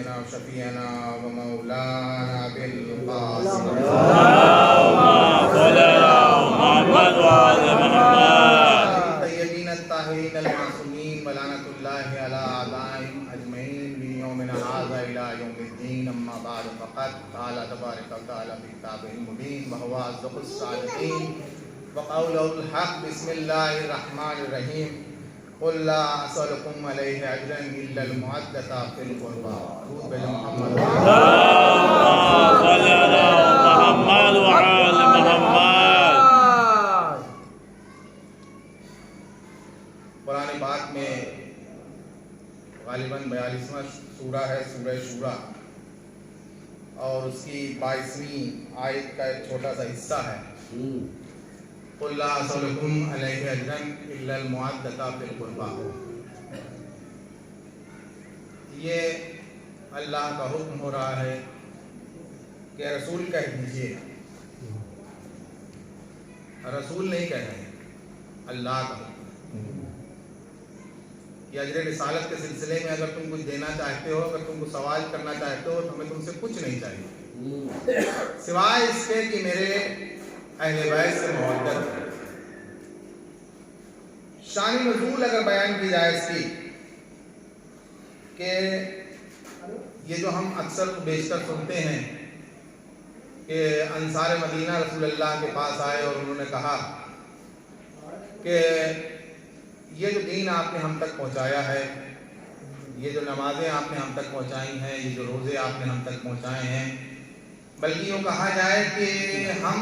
सय्यिदना व शफीअना व मौलाना बिल क़ासिम तय्यबीन अत्ताहिरीन अल-मासूमीन व लानतुल्लाहि अला आदाइहिम अजमईन मिन यौमिना हाज़ा इला यौमिद्दीन अम्मा बअद फ़क़द क़ाला तबारक व तआला फ़ी किताबिहिल मुबीन व हुवा अस्दक़ुस सादिक़ीन व क़ौलुल हक़ बिस्मिल्लाहिर रहमानिर रहीम क़ुल ला असअलुकुम अलैहि अजरन इल्लल मवद्दता फ़िल क़ुरबा मुहम्मद कुरान पाक में गालिबन 42वां सूरा है सूरह शूरा और उसकी 22वीं आयत का एक छोटा सा हिस्सा है। क़ुल ला असअलुकुम अलैहि अजरन इल्लल मवद्दता फ़िल क़ुरबा। ये अल्लाह का हुक्म हो रहा है कि रसूल कह दीजिए, रसूल नहीं कह रहे, अल्लाह का हुक्म कि अजर रिसालत के सिलसिले में अगर तुम कुछ देना चाहते हो, अगर तुमको सवाल करना चाहते हो तो हमें तुमसे कुछ नहीं चाहिए सिवाय इसके कि मेरे अहले बैत से मोहब्बत है। शान नज़ूल अगर बयान की जाए इसकी कि ये जो हम अक्सर बेशतर सुनते हैं कि अंसार मदीना रसूलुल्लाह के पास आए और उन्होंने कहा कि ये जो दीन आपने हम तक पहुंचाया है, ये जो नमाजें आपने हम तक पहुंचाई हैं, ये जो रोज़े आपने हम तक पहुंचाए हैं, बल्कि यूँ कहा जाए कि हम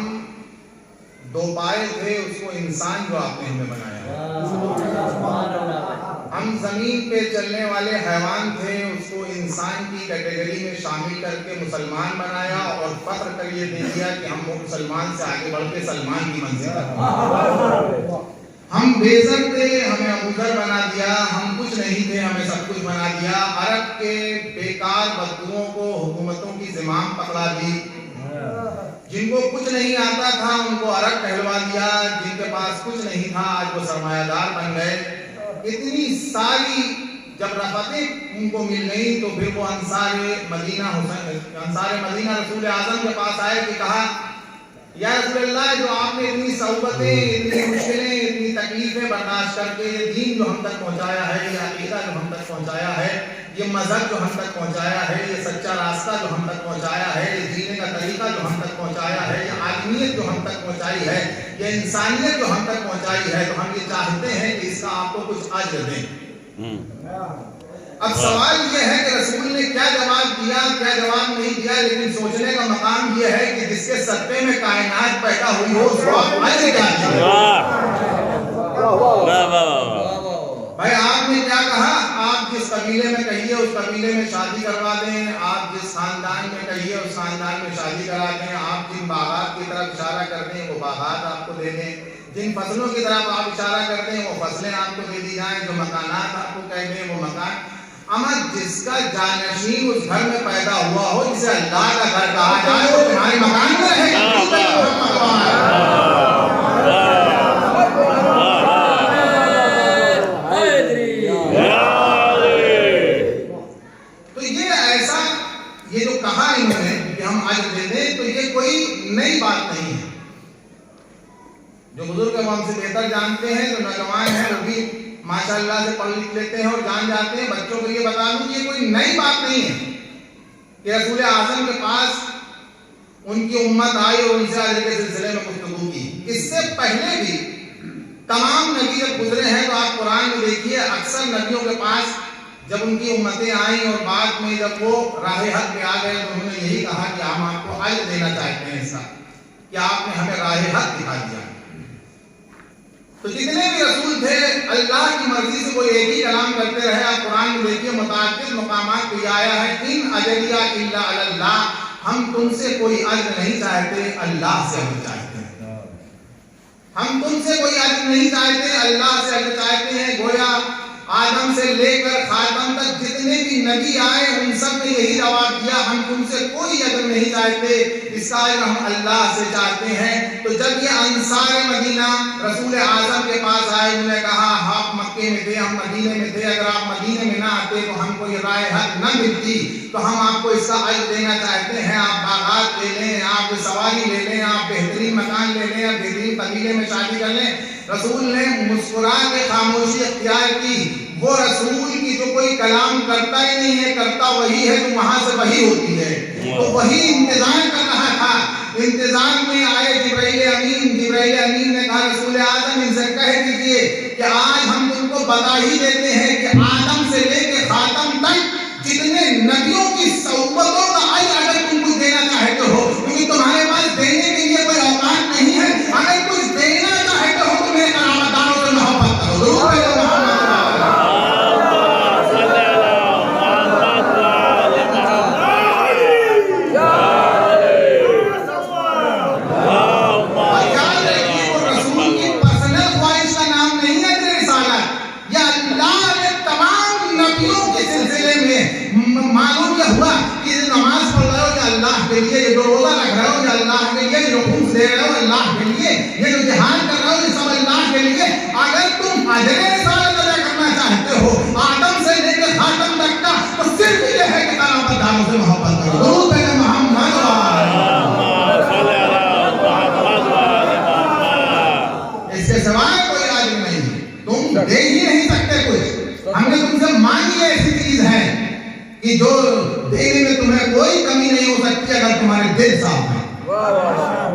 दो पाए थे उसको इंसान जो आपने हमें बनाया है, हम ज़मीन पे चलने वाले हैवान थे उसको इंसान की कैटेगरी में शामिल करके मुसलमान बनाया और फख्र कर ये दे दिया कि हम मुसलमान से आगे बढ़ के सलमान की मंजिल तक। हम बेज़र थे, हमें अबूज़र बना दिया, हम कुछ नहीं थे, हमें सब कुछ बना दिया। अरब के बेकार बदुओं को हुकूमतों की ज़िमाम पकड़ा दी, जिनको कुछ नहीं आता था उनको अरब कहलवा दिया, जिनके पास कुछ नहीं था आज वो सरमायादार बन गए। इतनी सारी जब रफ़तें उनको मिल गई तो फिर वो अंसार मदीना रसूल आज़म के पास आए कि कहा या रसूलल्लाह, जो आपने इतनी सौबतें, इतनी मुश्किलें, इतनी तकलीफें बर्दाश्त करके ये दीन जो हम तक पहुंचाया है, ये अकीदा जो हम तक पहुंचाया है, ये मज़हब जो हम तक पहुंचाया है, ये सच्चा रास्ता जो हम तक पहुंचाया है, ये जीने का तरीका जो हम तक पहुंचाया है, ये आदमियत जो हम तक पहुंचाई है, ये इंसानियत जो हम तक पहुंचाई है, तो हम ये चाहते हैं कि इसका आपको कुछ अज्र दें। अब सवाल ये है कि रसूल ने क्या जवाब दिया, क्या जवाब नहीं दिया, लेकिन सोचने का मकाम ये है कि जिसके सत्ते में कायनात पैदा हुई हो उसको अज्र क्या दिया। भाई आपने क्या कहा, आप जिस कबीले में कहिए उस कबीले में शादी करवा दें, आप जिस खानदान में कहिए उस खानदान में शादी करा दें, आप जिन बागात की तरफ इशारा कर दें वो बागात आपको दे दें, जिन फसलों की तरफ आप इशारा कर दें वो फसलें आपको दे दी जाएं, जो मकानात आपको कह दें वो मकान। अमर जिसका जानशीन उस घर में पैदा हुआ हो, जिसे अल्लाह का घर कहा जाए, वो तुम्हारे मकान में रहेगा। तो ये ऐसा ये जो कहा इन्होंने कि हम आज दे दें, तो ये कोई नई बात नहीं है। जो बुजुर्ग हमसे बेहतर जानते हैं, जो नौजवान हैं वो भी माशाअल्लाह से पढ़ लिख लेते हैं और जान जाते हैं। बच्चों को ये बता दूं कि ये कोई नई बात नहीं है कि रसूल आज़म के पास उनकी उम्मत आई और उनसे अजर के सिलसिले में गुफ्तगू की। इससे पहले भी तमाम नबी जब गुजरे हैं तो आप कुरान में देखिए, अक्सर नबियों के पास जब उनकी उम्मतें आई और बाद में जब वो राह हक पे आ गए तो उन्होंने यही कहा कि हम आपको अज्र देना चाहते हैं ऐसा कि आपने हमें राह हक दिखा दिया। तो जितने भी रसूल थे अल्लाह की मर्जी से वो एक ही कलाम करते रहे। आप कुरान में देखिए मुताअद्दिद मकामात पे आया है, इन अजरिया इल्ला अल्लाह, हम तुमसे कोई अज्र नहीं चाहते, अल्लाह से अज्र चाहते हैं। हम तुमसे कोई अज्र नहीं चाहते, अल्लाह से अज्र चाहते हैं। गोया आदम से लेकर खातम तक जितने भी नबी आए उन सब ने यही जवाब दिया, हम तुमसे कोई अजर नहीं चाहते, इसका अजर हम अल्लाह से चाहते हैं। तो जब ये अंसार मदीना रसूल आजम के पास आए, उन्होंने कहा आप मक्के में थे, हम मदीने में थे, अगर आप मदीने में ना आते तो हमको ये राय हक न मिलती, तो हम आपको इसका अजर देना चाहते हैं, आप बागात ले लें, आप सवारी ले लें, आप बेहतरीन मकान ले लें, आप बेहतरीन कबीले में शादी कर लें। रसूल ने मुस्कुरा के खामोशी अख्तियार की। वो रसूल की जो कोई कलाम करता ही नहीं है, करता वही है जो वहां से वही होती है, तो वही इंतजार कर रहा था। इंतजार में आए जिब्राइल अमीन। जिब्राइल अमीन ने कहा रसूल आदम इनसे कह दीजिए कि आज हम तुमको बता ही देते हैं कि आदम से लेके खातम तक जितने नबियों की सोबतों का अगर तुम कुछ देना चाहते हो, क्योंकि तुम्हारे पास देने के लिए कोई औकात नहीं है, अगर कुछ देना चाहते हो तो मेरे करामतदारों से मोहब्बत करो। मालूम यह हुआ कि नमाज पढ़ रहे हो अल्लाह के लिए, ये जो रोजा रख रहे हो अल्लाह के लिए, ये जो घूस दे रहे हो अल्लाह के लिए, ये जो जिहाद कर रहे हो ये सब अल्लाह के लिए। अगर तुम अजरे रिसालत अदा करना चाहते हो आदम से लेकर खातम तक का, तो सिर्फ ये है कि करामतदारों से मोहब्बत करो। दुरूद है मोहम्मद। इसके सिवाय कोई राज नहीं, तुम दे ही नहीं सकते कुछ। हमने तुमसे मांगी ऐसी चीज है कि जो देने में तुम्हें कोई कमी नहीं हो सकती अगर तुम्हारे दिल साफ है।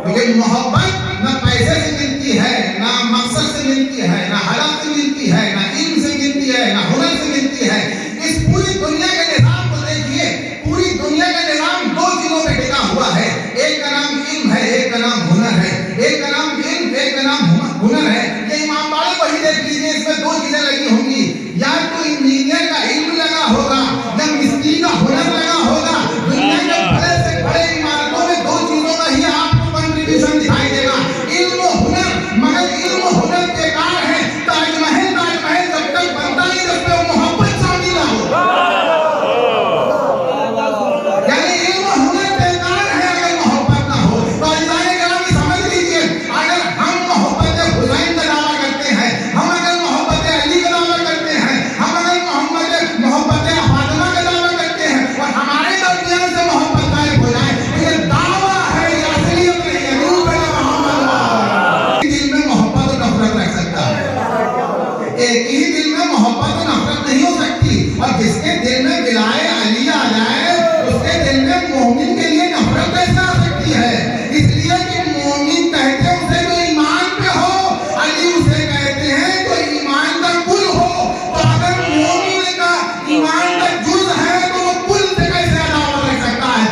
क्योंकि मोहब्बत न पैसे से मिलती है, ना मकसद से मिलती है, ना हलफ से मिलती है, ना इल्म से मिलती है, ना हुनर से मिलती है। इस पूरी दुनिया के निजाम को देखिए, पूरी दुनिया का निजाम दो चीजों पे टिका हुआ है, एक का नाम इल्म है, एक का नाम हुनर है। एक का नाम इल्म, एक का नाम हुनर है। ये इमाम बाड़े वही देख लीजिए, इसमें दो चीजें लगी होंगी, या तो इंजीनियर का इल्म लगा होगा या मिस्त्री का हुनर लगा होगा। दुनिया के बड़े से बड़े इमारतों में दो चीजों का ही आपको कंट्रीब्यूशन दिखाई देगा, इल्म और हुनर। मगर इल्म और हुनर बेकार है। ताजमहल जब तक बनता नहीं जब तक मोहब्बत शामिल ना हो, यानी इल्म और हुनर बेकार है अगर मोहब्बत ना हो। तो अल्लाह कराम समझ लीजिए, अगर हम मोहब्बत हुसैन का दावा करते हैं, हम अगर मोहब्बत अली का दावा करते हैं, हम अगर मोहब्बत फातिमा का दावा करते हैं और हमारे दरमियान से मोहब्बत गायब हो जाए, तो ये दावा है, ये असलियत नहीं है। रूह है मोहम्मद। दिल में मोहब्बत और नफरत रख सकता है, एक ही दिल में मोहब्बत और नफरत नहीं हो सकती। और जिसके दिल में विलाए अली आ जाए उसके दिल में मोमिन के लिए नफरत कैसे आ सकती है? इसलिए कि मोमिन कहते हैं उसे जो ईमान पे हो, अली उसे कहते हैं जो ईमान का कुल हो। तो अगर मोमिन का ईमान का जुज़ है तो वो कुल से कैसे अदावत रख सकता है?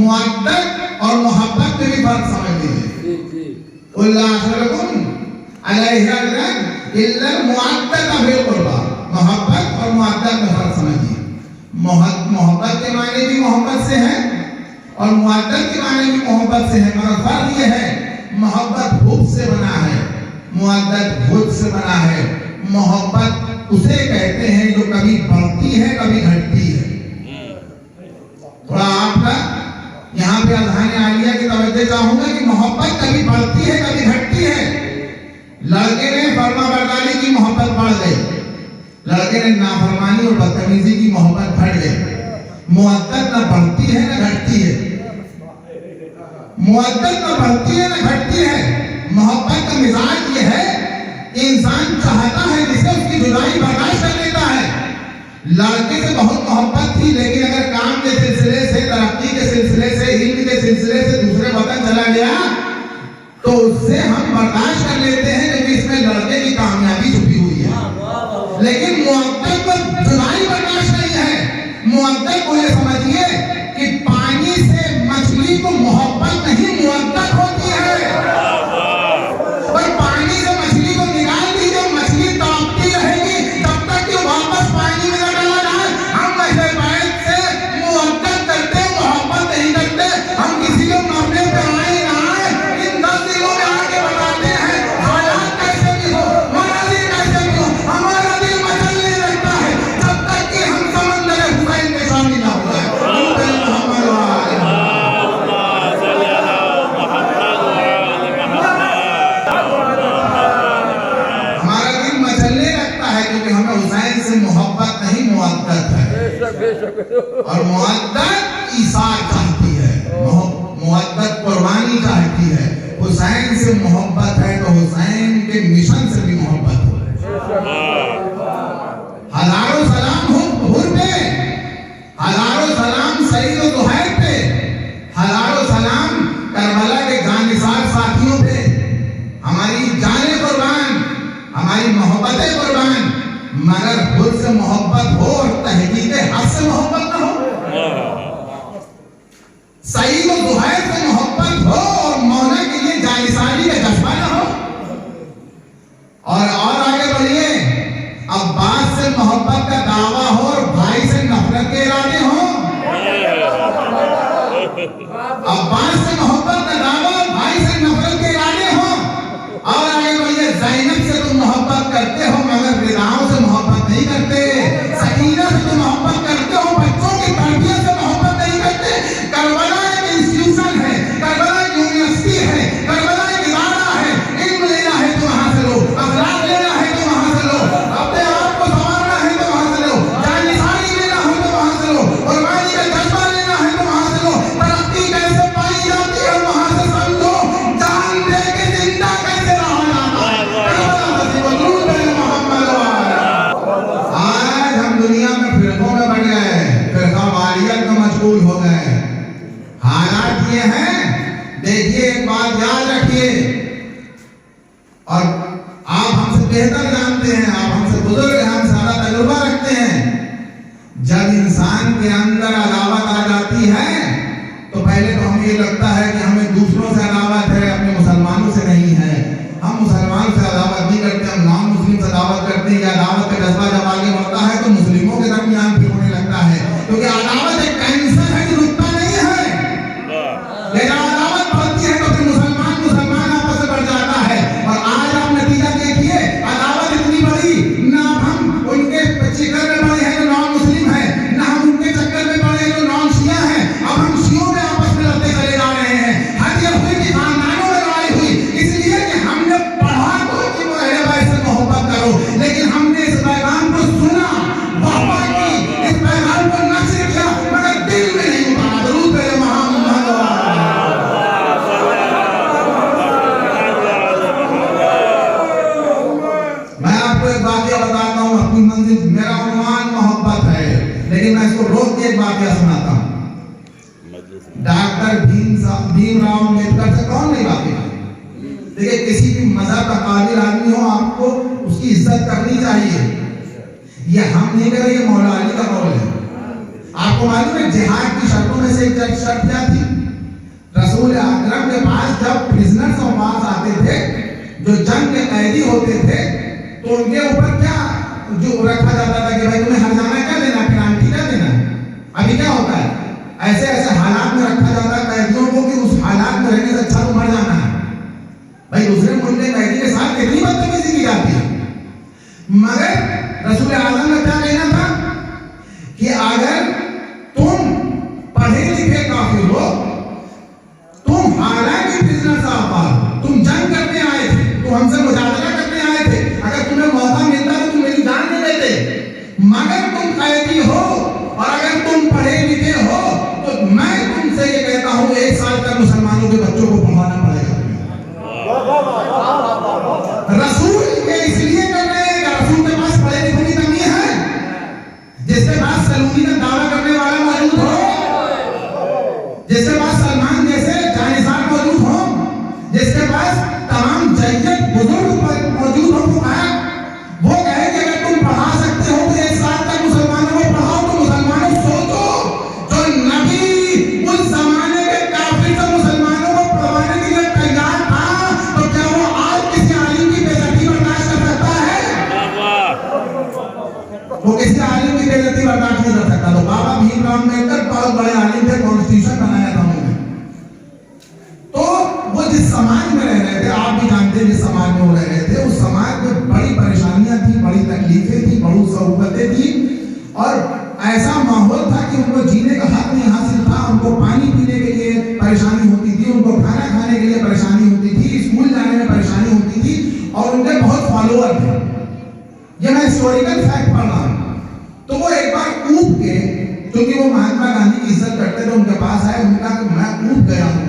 मुअद्दत और मोहब्बत में भी फर्क समझ लीजिए। मोहब्बत और मुअद्दत में फर्क समझिए। मोहब्बत के माने भी मोहब्बत से है और मुअद्दत के माने भी मोहब्बत से है, मगर फर्क ये है मोहब्बत हुब से बना है, मुअद्दत हुब से बना है। मोहब्बत उसे कहते हैं जो कभी बढ़ती है कभी घटती है। थोड़ा आपका यहाँ पे अज़हान आलिया की तवज्जो चाहूंगा कि मोहब्बत कभी बढ़ती है कभी घटती है। लड़के ने फर्माबरदारी की मोहब्बत बढ़ गई, लड़के ने नाफरमानी और बदतमीजी की मोहब्बत बढ़ गई। मुअद्दत न बढ़ती है न घटती है, मुअद्दत न बढ़ती है न घटती है। मोहब्बत का मिजाज ये है कि इंसान चाहता है जिससे उसकी जुदाई बर्दाश्त कर लेता है। लड़के से बहुत मोहब्बत थी, लेकिन अगर काम के सिलसिले से, तरक्की के सिलसिले से, इल्म के सिलसिले से दूसरे वतन चला गया तो उससे हम बर्दाश्त कर लेते हैं क्योंकि इसमें लड़के की कामयाबी छुपी हुई है। लेकिन मुअद्दत को जुदाई बर्दाश्त नहीं है। मुअद्दत को ये समझिए कि पानी से मछली को मोहब्बत नहीं मुअद्दत होती है। पर पानी से मछली को निकाल दीजिए, मछली तड़पती रहेगी तब तक कि वापस पानी में न डाला जाए। हम ऐसे बैठ से मुअद्दत करते, मोहब्बत नहीं करते। हम किसी को और मुअद्दत ईसार चाहती है, मुअद्दत कुर्बानी चाहती है। हुसैन से मोहब्बत है तो हुसैन के मिशन से भी मोहब्बत हो। हजारों सलाम हुर पे, हजारों सलाम सईद और दुहैर पे, हजारों सलाम करबला के जानिसार साथियों पे। हमारी जाने कुर्बान, हमारी मोहब्बतें कुर्बान, मगर खुद से मोहब्बत हो और तहकीके हक से मोहब्बत ना हो। सईद और दुहैर से मोहब्बत हो और मौला के लिए जानिसारी का जज्बा ना हो। और आगे बढ़िए, अब्बास से मोहब्बत का दावा हो और भाई से नफरत के इरादे हो। अब्बास से मोहब्बत का दावा और भाई से नफरत के इरादे हो। और आगे बढ़िए, ज़ैनब से तुम मोहब्बत करते हो मगर रिदाओं से मोहब्बत नहीं करते। सकीना से तुम मोहब्बत करते हो, बच्चों की तरबियत से मोहब्बत नहीं करते। करबला एक इंस्टीट्यूशन है, करबला एक यूनिवर्सिटी है, करबला एक इदारा है। इल्म लेना है तो वहां से लो, अखलाक लेना है तो वहां से लो, अपने आप को संवारना है तो वहां से लो, जानिसारी लेना हो तो वहां से लो, कुर्बानी का जज्बा लेना है तो वहां से लो। तरक्की कैसे पाई जाती है वहां से समझो, जान दे के जिंदा कैसे रहा जाता है। आज हम दुनिया में फिरकों में बढ़ गए, फिरका वारियत में मशगूल हो गए। हालात ये हैं, देखिए एक बात याद रखिए, और आप हमसे बेहतर जानते हैं, आप हमसे बुजुर्ग हैं, हम ज्यादा तजुर्बा रखते हैं। जब इंसान के अंदर अदावत आ जाती है तो पहले तो हमें ये लगता है कि हमें दूसरों से अदावत है, अपने मुसलमानों से नहीं है। हम मुसलमान से अदावत नहीं करते, हम नॉन मुस्लिम से अदावत करते हैं। अदावत का जज्बा जब आगे बढ़ता है तो मुस्लिमों के दरमियान भी होने लगता है, क्योंकि अदावत एक कैंसर है जो रुकता नहीं है। लेकिन अदावत बढ़ती है तो फिर मुसलमान आपस में बढ़ जाता है। और आज आप नतीजा देखिए, अदावत इतनी बड़ी, ना हम उनके चक्कर में पड़े हैं जो नॉन मुस्लिम है, ना हम उनके चक्कर में पड़े हैं जो नॉन शिया है। अब हम शियों में आपस में लड़ते चले जा रहे हैं। हर ये हुई कि खानदानों में लड़ाई हुई, इसलिए कि हमने पढ़ा तो कि वो अहले बैत से मोहब्बत करो, लेकिन हमने इस पैगाम को सुना, वाह की, इस पैगाम को नश्र किया, मगर दिल में नहीं उतारा। जरूर मेरे मोहम्मद। मैं आपको एक वाकया बताता हूँ, अपनी मंजिल, मेरा उन्वान मोहब्बत है, लेकिन मैं इसको रोक के एक वाकया सुनाता हूँ। डॉक्टर भीमराव अम्बेडकर से कौन नहीं वाकिफ? देखिए, किसी भी मजहब का काबिल आदमी हो, आपको उसकी इज्जत करनी चाहिए। ये हम नहीं कर रहे, ये मौला अली का कौल है। आपको मालूम है जिहाद की शर्तों में से एक शर्त क्या थी? रसूल अकरम के पास जब प्रिजनर्स ऑफ वार आते थे, जो जंग के कैदी होते थे, तो उनके ऊपर क्या जो रखा जाता था कि भाई तुम्हें हरजाना क्या देना, क्रांति क्या देना। अभी क्या होता है, ऐसे ऐसे हालात में रखा जाता है कैदियों को कि उस हालात में रहने से अच्छा तो मर जाना है। भाई दूसरे मुल्क के कैदी के साथ कितनी बदतमीजी की जाती है। मगर रसूल आज़म ने क्या कहना था कि अगर तुम पढ़े लिखे काफिर हो, तुम हालांकि प्रिजनर्स ऑफ वार, तुम जंग करने आए थे, तुम हमसे मुजाहरा करने आए थे, अगर तुम्हें मौका मिलता तो तुम मेरी जान नहीं देते। मगर तुम कैदी हो और अगर तुम पढ़े लिखे हो तो मैं तुमसे ये कहता हूँ 1 साल तक मुसलमानों के बच्चों को पढ़ाना पड़ेगा। रसूल ये इसलिए कर रहे हैं कि रसूल के पास पढ़े लिखने की कमी है। जिसके पास सलूनी का दावा करने वाला मौजूद हो, जिसके पास सलमान जैसे जानिसार मौजूद हो, जिसके पास तमाम जय्यद बुजुर्ग मौजूद हो, वो कहे कि अगर तुम पढ़ा सकते हो तो 1 साल तक मुसलमानों को पढ़ाओ। तो मुसलमानों सोचो, जो नबी उस जमाने के काफिर से मुसलमानों को पढ़वाने के लिए तैयार था, तो क्या वो आज किसी आलिम की बेइज्जती बर्दाश्त कर सकता है? वो किसी आलिम की बेइज्जती बर्दाश्त नहीं कर सकता। तो बाबा भीमराव अम्बेडकर बहुत बड़े आलिम थे, कॉन्स्टिट्यूशन बनाया था उन्होंने। तो वो जिस समाज में रह रहे थे, आप भी जानते हैं जिस समाज में वो रह रहे थे, उस समाज में बड़ी परेशानियां थी, बड़ी तकलीफें थी, बड़ी ज़रूरतें थी, और ऐसा माहौल था कि उनको जीने का हक नहीं हासिल था। उनको पानी पीने के लिए परेशानी होती थी, उनको खाना खाने के लिए परेशानी होती थी, स्कूल जाने में परेशानी होती थी, और उनके बहुत फॉलोअर थे। ये मैं हिस्टोरिकल फैक्ट पढ़ रहा हूँ। तो वो एक बार कूद के क्योंकि वो महात्मा गांधी की इज्जत करते थे, उनके पास आए, उनका मैं ऊब गया हूँ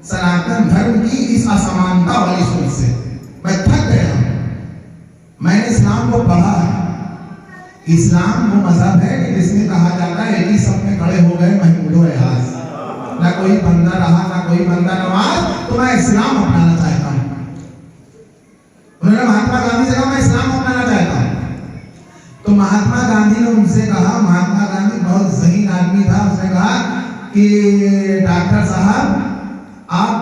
सनातन धर्म की इस असमानता वाली सोच से, मैं थक गया हूँ। मैंने इस्लाम को पढ़ा है। इस्लाम वो मजहब है कि जिसमें कहा जाता है कि सब में खड़े हो गए महमूदो एहाज, ना कोई बंदा रहा ना कोई बंदा नवाज, तो मैं इस्लाम अपनाना चाहता हूँ। उन्होंने महात्मा गांधी से कहा मैं इस्लाम अपनाना चाहता हूँ। तो महात्मा गांधी ने उनसे कहा, महात्मा गांधी बहुत ज़हीन आदमी था, उसने कहा कि डॉक्टर साहब आप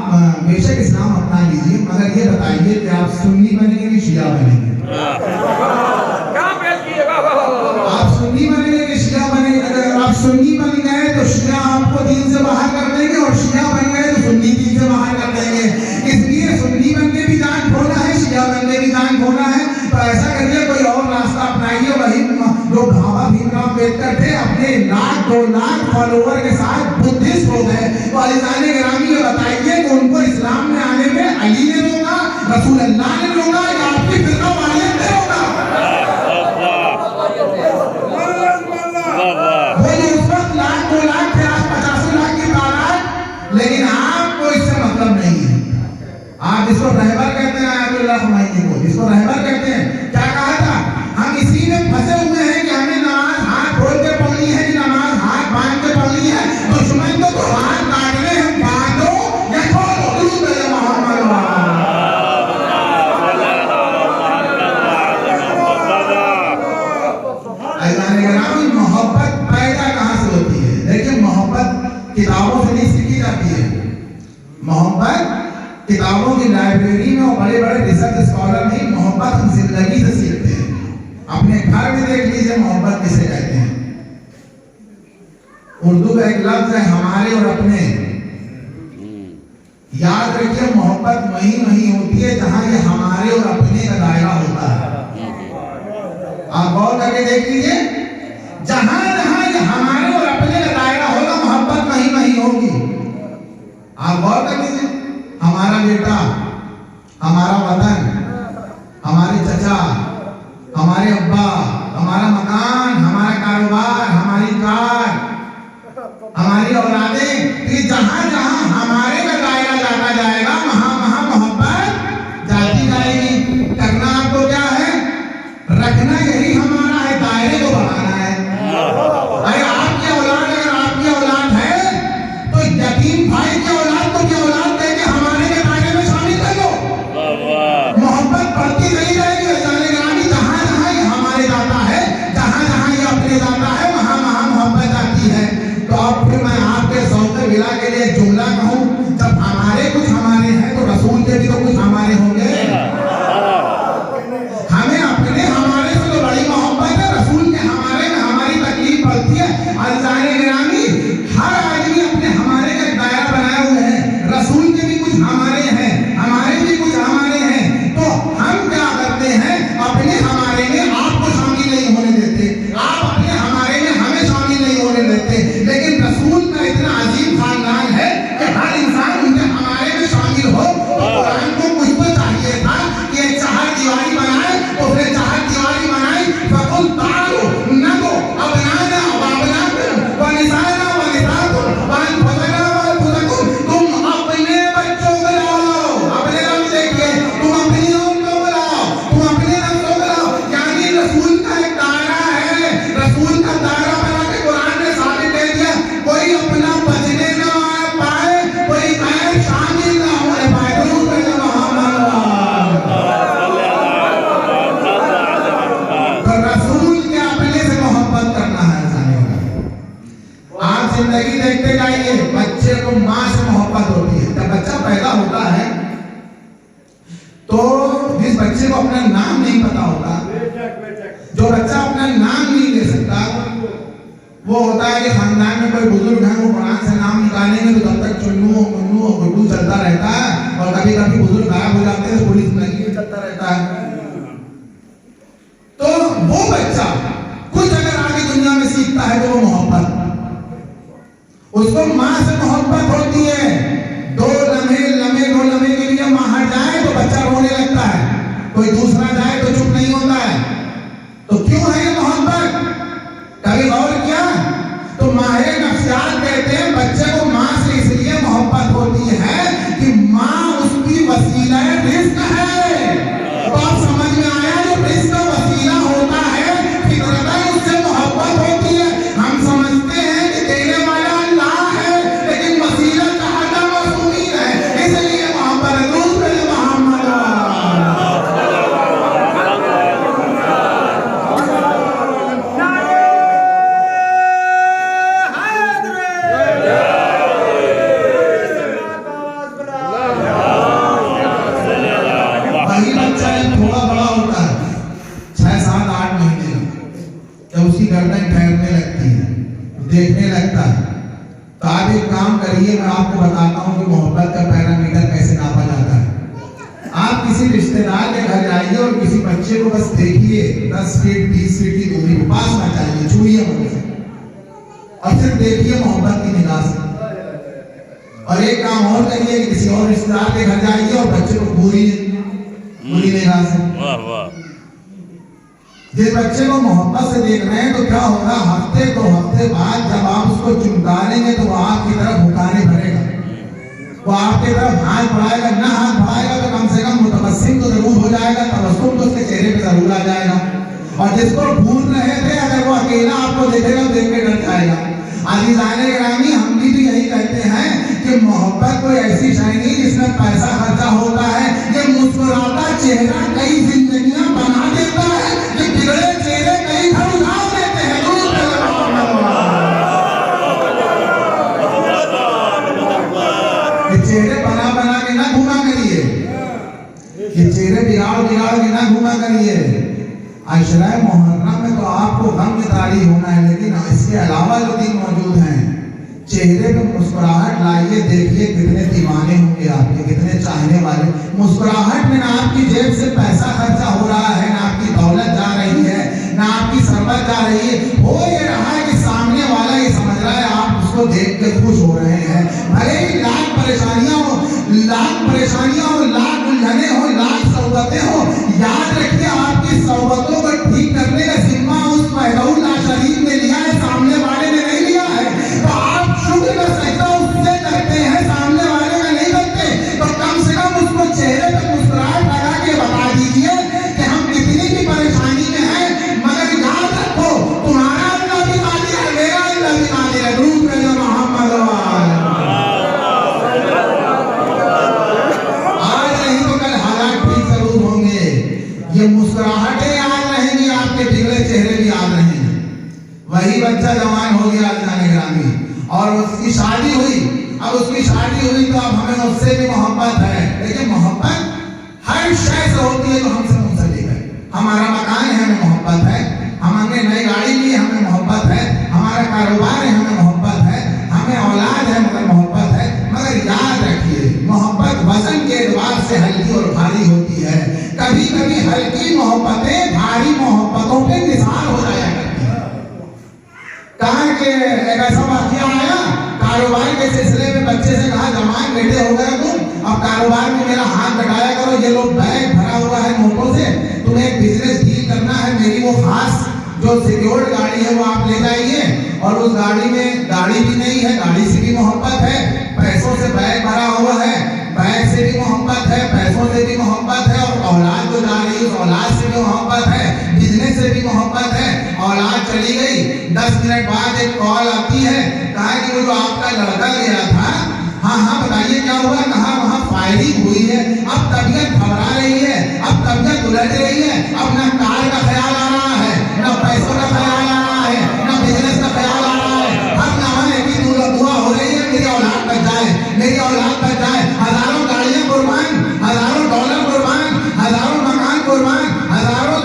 बेशक इस्लाम अपना लीजिए, मगर ये बताइए कि आप सुन्नी बनेंगे कि शिया बनेंगे? आप सुन्नी बनेंगे कि शिया बनेंगे? अगर आप सुन्नी बन गए तो शिया आपको दीन से बाहर कर देंगे, और शिया बन गए तो सुन्नी दीन से बाहर कर देंगे। इसलिए सुन्नी बन के भी जान खोना है, शिया बन के भी जान खोना है। तो ऐसा करिए, कोई और रास्ता अपनाइए। वही जो बाबा भीमराव अम्बेडकर थे, अपने 1-2 लाख फॉलोवर के साथ बुद्धिस्ट हो गए। तो अलीजान गिरामी ये बताइए कि उनको इस्लाम में आने में अली ने रोका, रसूल अल्लाह ने रोका, या आपकी फिरका वालियत ने रोका? उस वक्त 1-2 लाख थे, आज 85 लाख की तादाद, लेकिन आपको इससे मतलब नहीं है। आप इसको रहबर कहते हैं, आयतुल्लाह खुमैनी को इसको रहबर कहते हैं। क्या कहा था? हम इसी में फंसे हुए हैं कि हमें नमाज हाथ खोल के पढ़नी है कि नमाज हाथ बांध के पढ़नी है। दुश्मन को तो हाथ काटने हम बांधो या खोलो, मोहब्बत पैदा कहाँ से होती है? देखिए, मोहब्बत किताबों से नहीं सीखी जाती है। मोहब्बत किताबों की लाइब्रेरी में और बड़े बड़े रिसर्च स्कॉलर नहीं, मोहब्बत हम जिंदगी से सीखते हैं। अपने घर में देख लीजिए मोहब्बत किसे कहते हैं। उर्दू का एक लफ्ज है हमारे और अपने। याद रखिए, मोहब्बत वहीं होती है जहां ये हमारे और अपने का दायरा होता है। आप गौर करके देख लीजिए, जहां जहां ये हमारे और अपने का दायरा होगा, मोहब्बत वहीं होगी। आप गौर कर लीजिए, हमारा बेटा, हमारा वतन, हमारे चचा, हमारे अब्बा, हमारा मकान, हमारा कारोबार, हमारी कार, हमारी औलादें, ये जहां जहां हमारे का दायरा जाता जाएगा, वहां वहां मोहब्बत जाती जाएगी। करना आपको क्या है? रखना यही हमारा है, दायरे को बढ़ाना है। अरे आपकी औलाद, अगर आपकी औलाद है तो यतीम भाई की औलाद को की औलाद देके हमारे के दायरे में शामिल कर लो। मोहब्बत बढ़ती नहीं जाएगी। जहां जहां ये हमारे जाता है, जहां जहां ये अपने जाता है, वहां वहां मोहब्बत आती है। तो अब फिर मैं आपके सौते विला के लिए जुमला कहूं, जब हमारे कुछ हमारे हैं तो रसूल के भी तो कुछ हमारे होंगे। हमें अपने हमारे से तो बड़ी मोहब्बत है, रसूल के हमारे में हमारी तकलीफ पड़ती है। अज़ाने गिरामी, हर आदमी अपने हमारे का दायरा बनाए हुए हैं। रसूल के भी कुछ हमारे हैं, हमारे भी कुछ हमारे हैं। तो हम क्या करते हैं? अपने हमारे में आपको शामिल नहीं होने देते, आप अपने हमारे में हमें शामिल नहीं होने देते। लेकिन रसूल का इतना अजीब खानदान है कि हर इंसान उनके हमारे में शामिल हो। कुरान को कुछ तो चाहिए था कि एक चार दीवारी बनाए, उसने चार दीवारी बनाई। फकुल तारो नगो अबनाना वाबनाकुम व निसाना व निसाकुम व अनफुसना व अनफुसकुम। तुम अपने बच्चों को लाओ, अपने नाम देखिए, तुम अपनी नाम को बुलाओ, तुम अपने नाम को बुलाओ। यानी रसूल का एक दायरा है, रसूल का दायरा बना के कुरान ने साबित दे दिया, कोई अपना बचने ना पाए, कोई गैर शामिल ना होने पाए। तो रसूल के अपने से मोहब्बत करना है। आप जिंदगी देखते जाइए, बच्चे को माँ से मोहब्बत होती है। जब बच्चा पैदा होता है तो जिस बच्चे को अपना नाम नहीं पता होता, जो बच्चा अपना नाम नहीं ले सकता, वो होता है कि खानदान में कोई बुजुर्ग है, वो कुरान से नाम निकालेंगे तो तब तक चुन्नू मुन्नू और गुड्डू चलता रहता है, और कभी कभी बुजुर्ग गायब हो जाते हैं तो पुलिस में चलता रहता है। तो वो बच्चा कुछ अगर आगे दुनिया में सीखता है तो वो मोहब्बत, उसको माँ से मोहब्बत होती है। 2 लम्हे के लिए माँ हट जाए तो बच्चा रोने लगता है, कोई दूसरा जाए तो चुप नहीं होता है। तो क्यों है ये मोहब्बत? कभी गौर किया? तो जब थोड़ा बड़ा होता है 6, 7, 8 महीने का, जब उसकी गर्दन ठहरने लगती है, देखने लगता है, तो आप एक काम करिए, मैं आपको बताता हूँ कि मोहब्बत का पैरामीटर कैसे नापा जाता है। आप किसी रिश्तेदार के घर जाइए और किसी बच्चे को बस देखिए 10 फीट 20 फीट की दूरी पर, पास ना चाहिए, छूइए मुझे, और सिर्फ देखिए मोहब्बत की निगाह से। और एक काम और करिए कि किसी और रिश्तेदार के घर जाइए और बच्चे को बुरी निगाह से। वाह वाह। जिस बच्चे को मोहब्बत से देख रहे हैं तो क्या होगा, हफ्ते 2 हफ्ते बाद जब आप उसको चुमकारेंगे तो वो आपकी तरफ भुकाने भरेगा, वो आपकी तरफ हाथ बढ़ाएगा, ना हाथ बढ़ाएगा तो कम से कम मुतबस्सिम तो जरूर हो जाएगा, तबस्सुम तो उसके चेहरे पे जरूर आ जाएगा। और जिसको भूल रहे थे, अगर वो अकेला आपको देखेगा तो देख के डर जाएगा। अज़ीज़ाने गिरामी, हम भी तो यही कहते हैं कि मोहब्बत कोई ऐसी शय नहीं जिसमें पैसा खर्चा होता है। ये मुस्कुराता चेहरा कई जिंदगियां बना देता है, ये बिगड़े चेहरे कई घर उजाड़ देते हैं। ये चेहरे बना के ना घूमा करिए, ये चेहरे बिगाड़ के ना घूमा करिए। अशरा मुहर्रम में तो आपको गम की तारीफ होना है, लेकिन इसके अलावा जो दिन मौजूद हैं, चेहरे पे मुस्कुराहट लाइए, देखिए कितने दीवाने होंगे आपके, कितने चाहने वाले। मुस्कुराहट में ना आपकी जेब से पैसा खर्चा हो रहा है, ना आपकी दौलत जा रही है, ना आपकी सरबत जा रही है। हो ये रहा है कि सामने वाला ये समझ रहा है आप उसको देख के खुश हो रहे हैं। भले ही लाख परेशानियां हो, लाख उलझने हो, लाख सौबतें हो, याद रखिए आपकी सौबतों को ठीक करने का जिम्मा उस महदूद शरीफ ने लिया है, सामने वाले ने नहीं लिया है। तो आप शुक्र का सजदा उससे करते हैं, सामने वाले का नहीं करते, तो कम से कम उसको चेहरे पे मुस्कुराहट लगा के बता दीजिए कि हम कितनी भी परेशानी में हैं, मगर याद रखो तुम्हारा अल्लाह भी कादिर है, मेरा अल्लाह भी कादिर है। दुरूद करो मोहम्मद आज नहीं तो कल हालात ठीक जरूर होंगे। ये मुस्कुराहटें याद रहेंगी, आपके बिगड़े चेहरे भी याद रहेंगे। वही बच्चा जवान हो गया अज़ीज़ाने गिरामी, और उसकी शादी हुई। अब उसकी शादी हुई तो अब हमें उससे भी मोहब्बत है, लेकिन मोहब्बत हर शय से होती है जो हमसे मुंसलिक है। हमारा मकान है, हमें मोहब्बत है, हमने नई गाड़ी ली, हमें मोहब्बत है, हमारा कारोबार है, हमें मोहब्बत है, हमें औलाद है, मगर मोहब्बत है। मगर याद रखिए मोहब्बत वजन के एतबार से हल्की और भारी होती है। कभी कभी हल्की मोहब्बतें भारी मोहब्बतों पे निसार हो जाया करती है। कहा कि एक ऐसा वाकया आया, कारोबार के सिलसिले में बच्चे से कहा, जवान बेटे हो गए तुम, अब कारोबार में मेरा हाथ बटाया करो, ये लोग बैग भरा हुआ है नोटों से, तुम्हें एक बिजनेस डील करना है, मेरी वो खास जो सिक्योर्ड गाड़ी है वो आप ले जाइए। और उस गाड़ी में गाड़ी भी नहीं है, गाड़ी से भी मोहब्बत है, पैसों से बैग भरा हुआ है, बैग से भी मोहब्बत है, पैसों से भी मोहब्बत है, और औलाद जो जा रही है उस औलाद से भी मोहब्बत है, बिजनेस से भी मोहब्बत है। औलाद चली गई, 10 मिनट बाद एक कॉल आती है, कहा कि वो जो आपका लड़का गया था, हाँ बताइए क्या हुआ। कहा वहाँ फायरिंग हुई है, अब तबीयत घबरा रही है, अब तबीयत उलझ रही है, अब ना कार का ख्याल आ रहा है, ना पैसों का ख्याल आ रहा है, ना बिजनेस का ख्याल आ रहा है। अब नहाने की दुआ हो रही है मेरी औलाद बच जाए, मेरी औलाद बच जाए। हजारों गाड़ियां कुर्बान, हजारों डॉलर कुर्बान, हजारों मकान कुर्बान, हजारों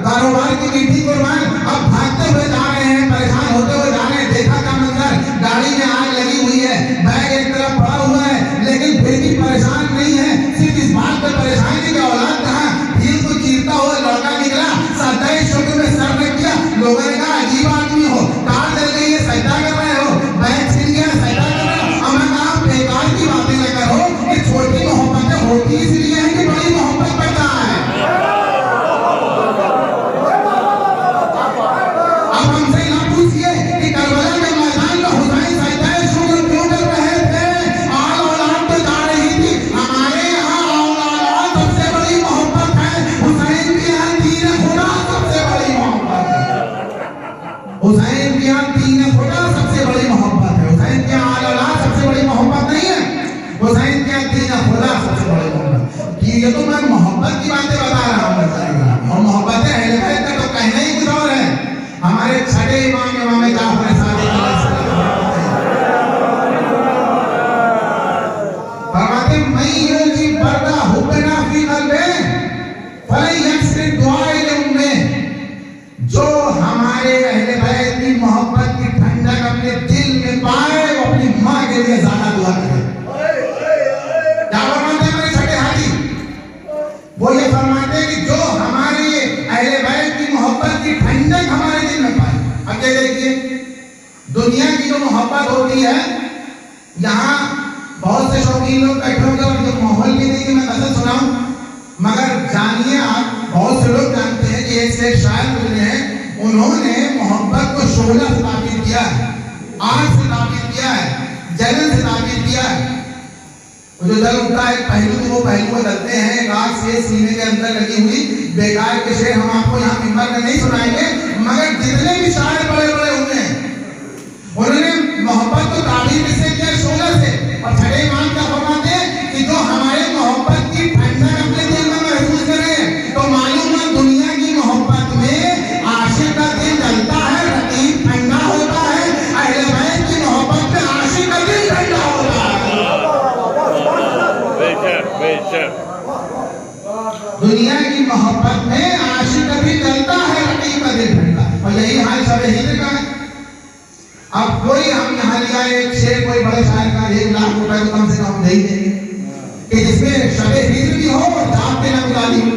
कारोबार की मीठी कुर्बान। अब भागते हुए जा रहे हैं, परेशान होते हुए जा रहे हैं। देखा का मंजर, गाड़ी में आग लगी हुई है, बैग एक तरफ पड़ा हुआ है, लेकिन फिर भी परेशान नहीं है। सिर्फ इस बात पर परेशान है कि औलाद कहाँ, भीड़ को चीरता हुआ लड़का निकला, सजदा शुक्र में सर रख दिया। लोगों ने कहा अजीब आदमी हो, कार जल गई है, सजदा कर रहे हो, बैग छिल गया, सजदा कर रहे हो। हमें कहा बेकार की बातें न करो, ये छोटी मोहब्बतें होती इसलिए है कि बड़ी मोहब्बत पैदा है। अब हमसे ना पूछिए कि करबला के मैदान में हुसैन सजदा शुक्र क्यों कर रहे थे, आल औलाद तो जा रही थी। हमारे यहाँ औलाद सबसे बड़ी मोहब्बत है, हुसैन के यहाँ दीन खुदा सबसे बड़ी मोहब्बत है। हुसैन के यहाँ दीन खुदा सबसे बड़ी मोहब्बत है। हुसैन के यहाँ आल औलाद सबसे बड़ी मोहब्बत नहीं है, हुसैन के यहाँ दीन खुदा सबसे बड़ी मोहब्बत। ये तो मैं मोहब्बत की बातें बता रहा हूँ, और मोहब्बत अहले बैत का तो कहना ही कुछ और है। हमारे छठे इमाम जाफर सादिक फरमाते मैं ये जी बर्दा हुबना फी कल्बे फरमाते हैं कि जो हमारे अहले बैत की मोहब्बत की ठंडक हमारे दिल में पाए। अब ये देखिए, दुनिया की जो मोहब्बत होती है, यहाँ बहुत से शौकीन लोग बैठे होंगे और जो माहौल भी देखिए, मैं गजल सुनाऊं, मगर जानिए आप, बहुत से लोग जानते हैं कि एक से शायर गुजरे हैं, उन्होंने मोहब्बत को शोला से ताबीर किया है, आग से ताबीर किया है, जलन से ताबीर किया है। जो जल उठता है पहलू, तो वो पहलू बदलते हैं, एक आग से सीने के अंदर लगी हुई बेकार के शेर हम आपको यहाँ मिंबर में नहीं सुनाएंगे, मगर जितने भी शायर बड़े बड़े हुए हैं, उन्होंने मोहब्बत को ताबीर किससे किया? शोला से। और छठे इमाम क्या फरमाते हैं कि जो हमारे मोहब्बत की ठंडक अपने दिल में महसूस करें, तो मालूम है दुनिया की मोहब्बत में आशिक का दिल जलता है, रकीब ठंडा होता है, अहले बैत की मोहब्बत में आशिक का दिल ठंडा होता है। दुनिया की मोहब्बत में आशिक का दिल जलता है, रकीब का दिल ठंडा। और यही हाल शब हिजर का है। अब कोई हम यहाँ लिया एक शेर, कोई बड़े शायर का 1 लाख रुपए तो कम से कम दे ही देंगे कि जिसमें शबे हिजर भी हो और जाग के न गुजारी हो,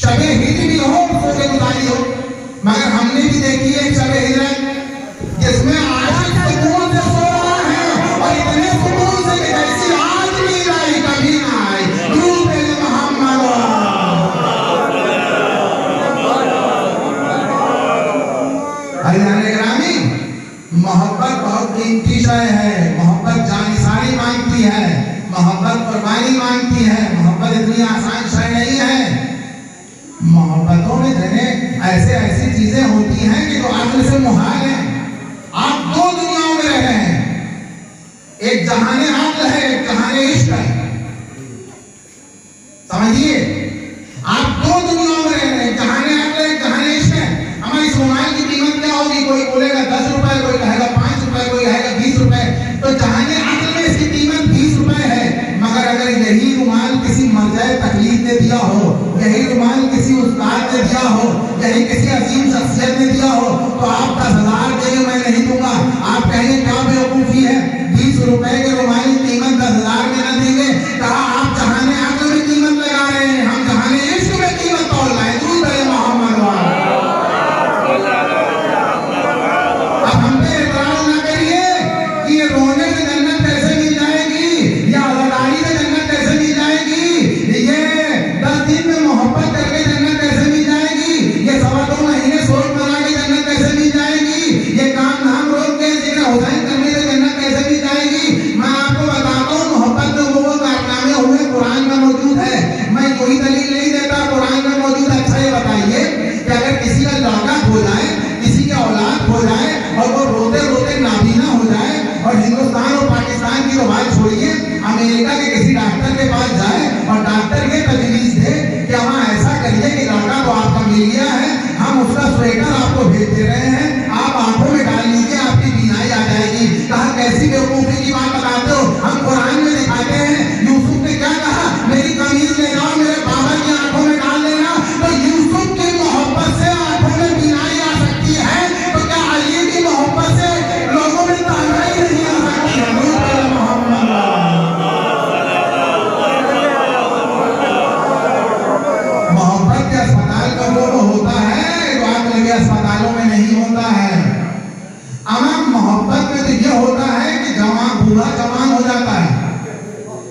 शबे हिजर भी हो और सोचे गुजारी हो। मगर हमने भी देखी है शबे हिजर जिसमें आशिक सुकून से सो रहा है, और इतने सुकून से कि जैसी आज नहीं आई कभी ना आई। दुरूद पे मोहम्मद। हरियाणा ग्रामी, मोहब्बत बहुत कीमती शय है, मोहब्बत जानिसारी मांगती है, मोहब्बत कुर्बानी मांगती है, मोहब्बत इतनी आसान शय नहीं है। मोहब्बतों में जने ऐसी चीजें होती हैं कि जो अक्ल से मुहाल है। आप 2 दुनियाओं में रह रहे हैं, एक जहाने अक्ल है, एक जहाने इश्क है। समझिए, आप 2 दुनियाओं में रह रहे हैं, जहाने अक्ल है, जहाने इश्क है। हमारी इस मोबाइल की कीमत क्या होगी? कोई बोलेगा 10 रुपए, कोई कहेगा 5 रुपए, कोई कहेगा 20 रुपए। तो जहाने अक्ल में इसकी कीमत 20 रुपए है, मगर अगर यही रुमाल किसी मर्जाए तकलीफ ने दिया हो, यही रुमाल किसी उस्ताद ने दिया हो, यही किसी अजीम शख्सियत ने दिया हो, तो आप 10,000 देंगे, मैं नहीं दूंगा। आप कहेंगे क्या बेवकूफी है, 20 रुपए के रुमाल की कीमत 10,000 में न देंगे। कहा आप जहाने अक्ल में कीमत लगा रहे हैं, हम जहाने इश्क में कीमत तोड़ लाए। दूर रहे मोहम्मद। अब हम पे एतराज न करिए कि ये रोने से जन्नत कैसे मिल जाएगी, या अदाकारी से जन्नत कैसे मिल जाएगी, ये 10 दिन में मोहब्बत करके जन्नत कैसे मिल जाएगी, ये 2.25 महीने सोच बना के जन्नत कैसे मिल जाएगी, ये काम नाम रोक के जिक्र हुसैन करने से जन्नत कैसे मिल जाएगी। मैं आपको बताता हूँ, मोहब्बत में वो कारनामे हुए कुरान में मौजूद है। मैं कोई दलील नहीं देता, कुरान में मौजूद। अच्छा ये बताइए कि अगर किसी का लड़का हो जाए, किसी की औलाद हो जाए, और वो रोते रोते नाबीना हो जाए, और हिंदुस्तान और पाकिस्तान की तो बात छोड़िए, अमेरिका के किसी डॉक्टर के पास जाए और डॉक्टर ये तजवीज दे कि वहाँ ऐसा करिए कि लड़का तो आपका मिल गया है, हम उसका स्वेटर आपको भेज दे रहे हैं, आप आंखों में डाल लीजिए, आपकी बीनाई आ जाएगी। कहा कैसी बेवकूफी की बात बताते हो? हम कुरान में दिखाते हैं, यूसुफ ने क्या कहा, मेरी कमीज ले जाओ, मेरे बाबा की आंखों में डाल देना। तो यूसुफ की मोहब्बत से आंखों में बीनाई आ सकती है, तो क्या अली की मोहब्बत से लोगों में तानाई नहीं आ सकती है? मोहब्बत के अस्पताल का वो होता है, बात लगे अस्पतालों में नहीं होता है। अमम मोहब्बत में तो ये होता है कि जवान बूढ़ा जवान हो जाता है।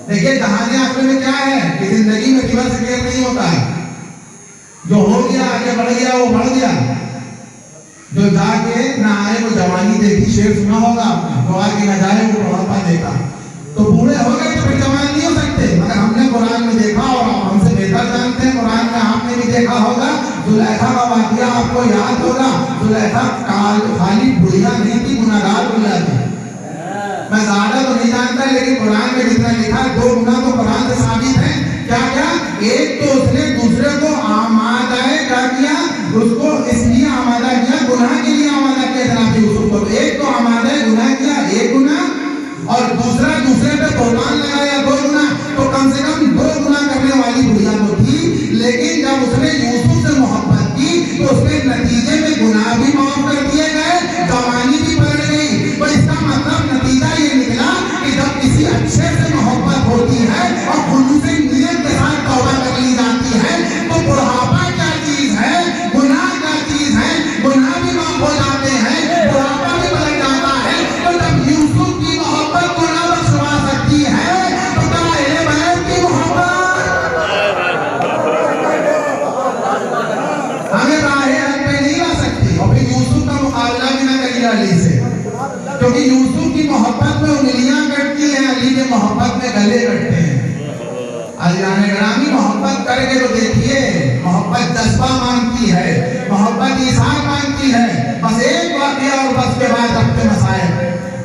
देखिए जहाने आखिर में क्या है कि जिंदगी में रिवर्स गियर नहीं होता है। जो हो गया आगे बढ़ गया वो बढ़ गया, जो जाके ना आए वो जवानी देखी। शेर सुना होगा आपने, तो आगे ना जाए वो बुढ़ापा देखा। तो बूढ़े हो गए तो फिर जवान नहीं हो सकते। मगर हमने कुरान में देखा, और हमसे बेहतर जानते हैं, कुरान में आपने भी देखा होगा, जुलैखा का वाकया आपको याद होगा। जुलैखा खाली बुढ़िया नहीं थी, गुनाहगार बुढ़िया थी। मैं ज्यादा तो नहीं जानता, लेकिन कुरान में जितना लिखा 2 गुना तो कुरान से साबित है। क्या क्या? एक तो उसने दूसरे को आमादाए क्या किया, उसको इसलिए आमादा किया, गुनाह के लिए आमादा किया जनाब यूसुफ को। एक तो आमादाए गुनाह किया 1 गुना, और दूसरा दूसरे पे बहतान लगाया 2 गुना। तो कम से कम 2 गुना करने वाली बुढ़िया तो थी। लेकिन जब उसने यूसुफ से मोहब्बत की तो उसके नतीजे में गुनाह भी माफ कर दिए गए, जवानी भी पलट गई। तो इसका मतलब नतीजा ये निकला कि जब किसी अच्छे से मोहब्बत होती है और खुलूस नियत के साथ तौबा कर ली जाती है,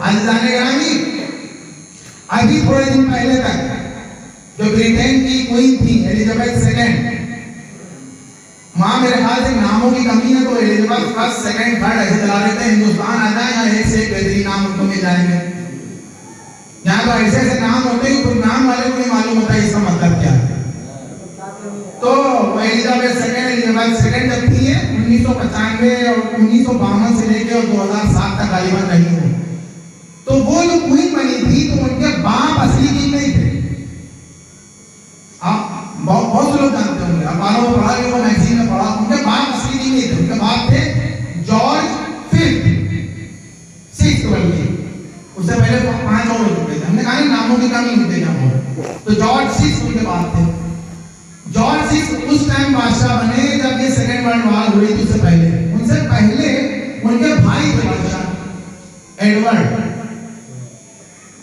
आज जाने ग्रामी, अभी थोड़े दिन पहले तक जो ब्रिटेन की क्वीन थी एलिजाबेथ सेकेंड, माँ मेरे ख्याल से नामों की कमी है तो एलिजाबेथ फर्स्ट सेकेंड थर्ड ऐसे चला रहे थे, हिंदुस्तान आ जाए या एक से एक बेहतरीन नाम उनको मिल जाएंगे। यहाँ तो ऐसे ऐसे नाम होते हैं तो नाम वाले को नहीं मालूम होता इसका मतलब क्या है। तो एलिजाबेथ सेकेंड जब थी 1995 और 1952 से लेकर 2007 तक गालिबन रही है, तो वो जो क्वीन बनी थी तो उनके बाप असली किंग नहीं थे। बहुत से लोग जानते होंगे, अखबारों में पढ़ा लिखा, मैगजीन में पढ़ा, उनके बाप असली किंग नहीं थे। उनके बाप थे जॉर्ज फिफ्थ बल्कि उससे पहले 5 और हो चुके थे। हमने कहा नामों की कमी होती है, तो जॉर्ज 6 उनके बाप थे। जॉर्ज 6 उस टाइम बादशाह बने जब ये सेकेंड वर्ल्ड वॉर हुई थी। उससे पहले उनके भाई थे बादशाह एडवर्ड।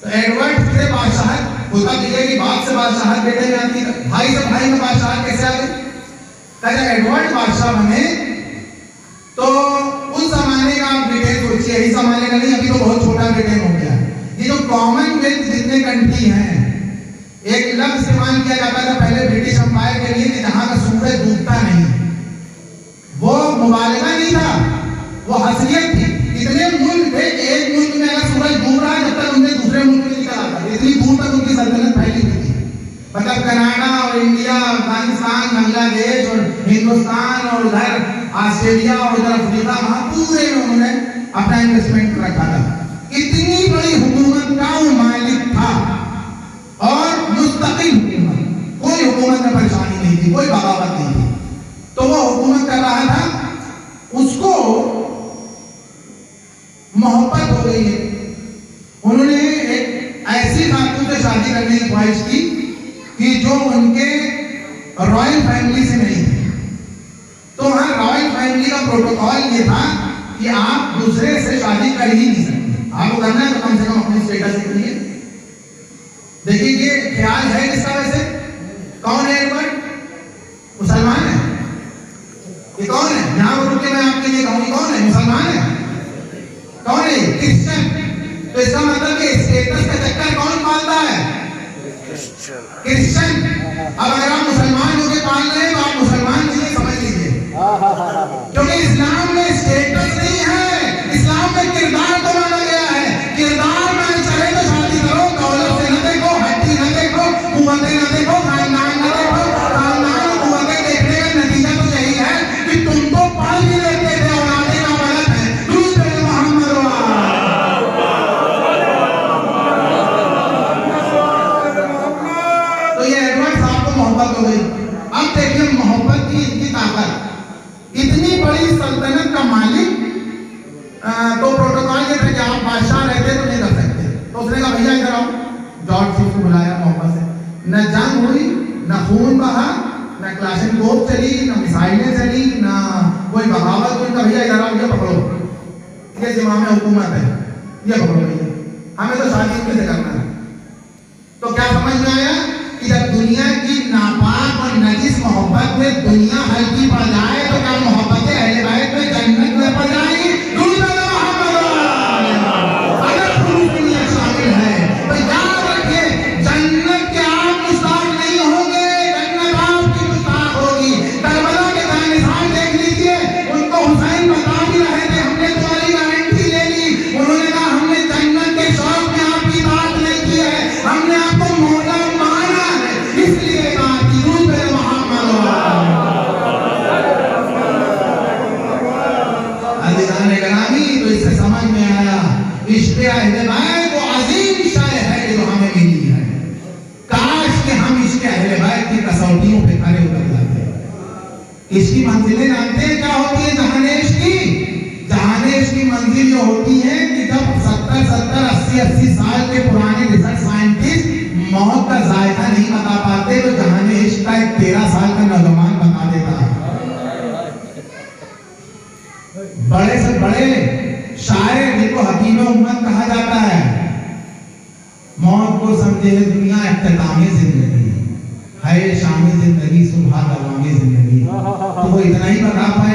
तो एडवर्ड से बादशाह होता दिखे कि बाप से बादशाह बेटे में आती है, भाई से भाई में बादशाह कैसे आ गए। जब एडवर्ड बादशाह बने तो उस जमाने का ब्रिटेन सोचिए, यही जमाने का नहीं, अभी तो बहुत छोटा ब्रिटेन हो गया। ये जो कॉमनवेल्थ जितने कंट्री हैं, एक लफ्ज इस्तेमाल किया जाता था पहले ब्रिटिश एम्पायर के लिए कि जहां का सूरज डूबता नहीं। वो मुबालगा नहीं था, वो हसीयत थी। इतने मुल्क थे, एक मुल्क में अगर सूरज डूब रहा है तब तक उनके दूसरे मुल्क में निकल आता है। इतनी दूर तक उनकी सल्तनत फैली हुई थी। मतलब कनाडा और इंडिया, अफगानिस्तान, बांग्लादेश और हिंदुस्तान और उधर ऑस्ट्रेलिया और उधर अफ्रीका, वहां पूरे में उन्होंने अपना इन्वेस्टमेंट रखा था। इतनी बड़ी हुकूमत का वो मालिक था और मुस्तकिल हुकूमत, कोई हुकूमत में परेशानी नहीं थी, कोई बगावत नहीं थी। तो वो हुकूमत कर रहा था, उसको मोहब्बत हो गई है। उन्होंने एक ऐसी खातून से शादी करने की ख्वाहिश की कि जो उनके रॉयल फैमिली से नहीं थी। तो वहां रॉयल फैमिली का प्रोटोकॉल ये था कि आप दूसरे से शादी कर ही नहीं सकते। आपको करना है तो कम से कम अपने स्टेटस के लिए देखिए। ये ख्याल है किसका वैसे? कौन है एडवर्ड? मुसलमान है। ये कौन है? यहां रुक के मैं आपके लिए कहूंगी, कौन है? मुसलमान है। कौन है? क्रिश्चियन। तो इसका मतलब कि स्टेटस का चक्कर कौन पालता है? क्रिश्चियन। अब अगर आप मुसलमान होकर पाल रहे हैं तो आप मुसलमान नहीं, समझ लीजिए, क्योंकि इस्लाम में स्टेटस नहीं है, इस्लाम में किरदार को माना गया है। किरदार में चले तो शादी करो, दौलत से न देखो, हड्डी न देखो, कुव्वतें न देखो, खानदान न देखो। खानदान और कुव्वतें देखने का नतीजा तो यही है कि तुम तो पढ़ भी लेते थे और आगे का गलत है। तो ये एडवर्ड साहब को मोहब्बत हो गई। अब देखिए मोहब्बत की इतनी ताकत, इतनी बड़ी सल्तनत का मालिक। तो प्रोटोकॉल ये था कि आप बादशाह रहते तो नहीं कर सकते। तो उसने कहा भैया इधर आओ। जॉर्ज सिक्स को बुलाया मोहब्बत से। न जंग हुई, न खून बहा, न क्लाशनकोव चली, न मिसाइलें चली, न कोई बगावत हुई। कहा भैया इधर आओ, ये पकड़ो, ये जिम्मा हुकूमत है, ये पकड़ो भैया, हमें तो शादी उनसे करना है। तो क्या समझ में आया कि जब दुनिया की नापाक और नजीस मोहब्बत में दुनिया हल्की पड़ जाए तो क्या मोहब्बत अहले बैत में जन्नत में पड़ जाएगी? अगर दुनिया शामिल है तो याद रखिए, जन्नत के आप मुस्ताक नहीं होंगे, जन्नत आपकी मुस्ताक होगी। करबला के निशान देख लीजिए, उनको हुसैन बता भी रहे थे, हमने तुम्हारी गारंटी ले ली। उन्होंने कहा हमने जन्नत के शौक में आपकी बात नहीं की है, हमने आपको मौला माना है, इसलिए बात की रूह पे मोहम्मद। अज़ीज़ान गिरामी, तो इससे समझ में आया इश्क़ अहले बैत वो अजीम शय है जो हमें मिली है। काश कि हम इश्क़ अहले बैत की कसौटियों पे खड़े उतर जाते। इसकी मंजिलें जानते हैं क्या होती है? जहानेश की, जहानेश की मंजिल जो होती है कि जब 70, 80 साल के पुराने रिसर्च साइंटिस्ट मौत का जायका नहीं बता पाते तो जहानेश का एक 13 साल का नौजवान बता देता है। बड़े से बड़े शायर जिनको हकीम उम्मत कहा जाता है, मौत को समझे दुनिया इख्तिताम जिंदगी है, शाम जिंदगी सुबह दवाम जिंदगी। तो वो इतना ही बता पाए